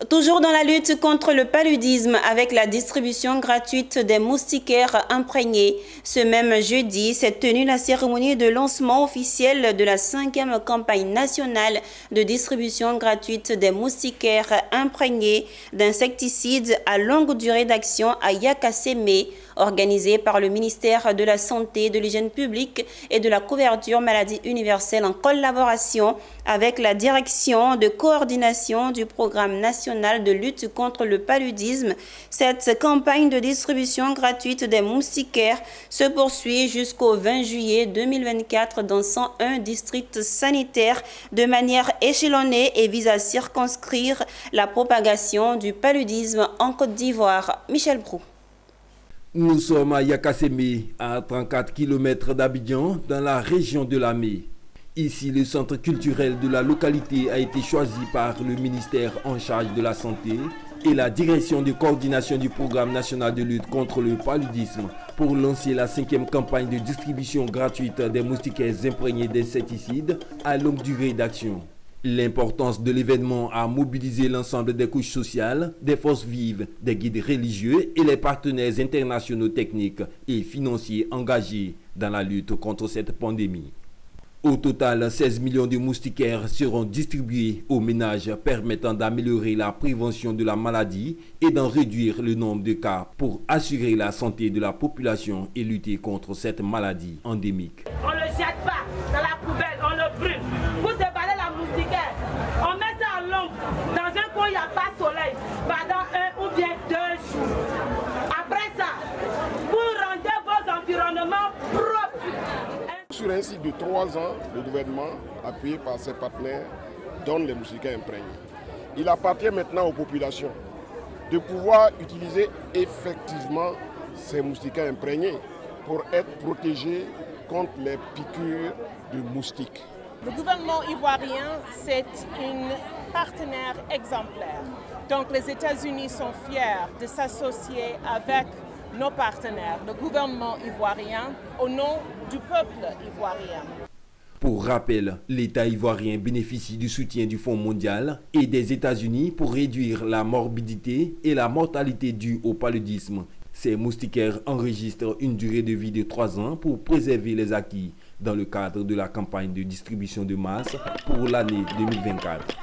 Toujours dans la lutte contre le paludisme avec la distribution gratuite des moustiquaires imprégnés, ce même jeudi s'est tenue la cérémonie de lancement officiel de la 5e campagne nationale de distribution gratuite des moustiquaires imprégnés d'insecticides à longue durée d'action à Yakasseme, organisée par le ministère de la Santé, de l'Hygiène publique et de la couverture maladie universelle en collaboration avec la direction de coordination du programme national de lutte contre le paludisme. Cette campagne de distribution gratuite des moustiquaires se poursuit jusqu'au 20 juillet 2024 dans 101 districts sanitaires de manière échelonnée et vise à circonscrire la propagation du paludisme en Côte d'Ivoire. Michel Brou. Nous sommes à Yakasseme, à 34 km d'Abidjan, dans la région de Lamé. Ici, le centre culturel de la localité a été choisi par le ministère en charge de la santé et la direction de coordination du programme national de lutte contre le paludisme pour lancer la 5e campagne de distribution gratuite des moustiquaires imprégnés d'insecticides à longue durée d'action. L'importance de l'événement a mobilisé l'ensemble des couches sociales, des forces vives, des guides religieux et les partenaires internationaux techniques et financiers engagés dans la lutte contre cette pandémie. Au total, 16 millions de moustiquaires seront distribués aux ménages permettant d'améliorer la prévention de la maladie et d'en réduire le nombre de cas pour assurer la santé de la population et lutter contre cette maladie endémique. On ne le jette pas dans la poubelle, on le brûle. Vous déballez la moustiquaire, on met ça à l'ombre, dans un coin il n'y a pas de soleil, pendant 1 ou bien 2 jours. Après ça, vous rendez vos environnements propres. Sur un cycle de 3 ans, le gouvernement, appuyé par ses partenaires, donne les moustiquaires imprégnés. Il appartient maintenant aux populations de pouvoir utiliser effectivement ces moustiquaires imprégnés pour être protégés contre les piqûres de moustiques. Le gouvernement ivoirien, c'est un partenaire exemplaire. Donc les États-Unis sont fiers de s'associer avec nos partenaires, le gouvernement ivoirien, au nom du peuple ivoirien. Pour rappel, l'État ivoirien bénéficie du soutien du Fonds mondial et des États-Unis pour réduire la morbidité et la mortalité due au paludisme. Ces moustiquaires enregistrent une durée de vie de 3 ans pour préserver les acquis dans le cadre de la campagne de distribution de masse pour l'année 2024.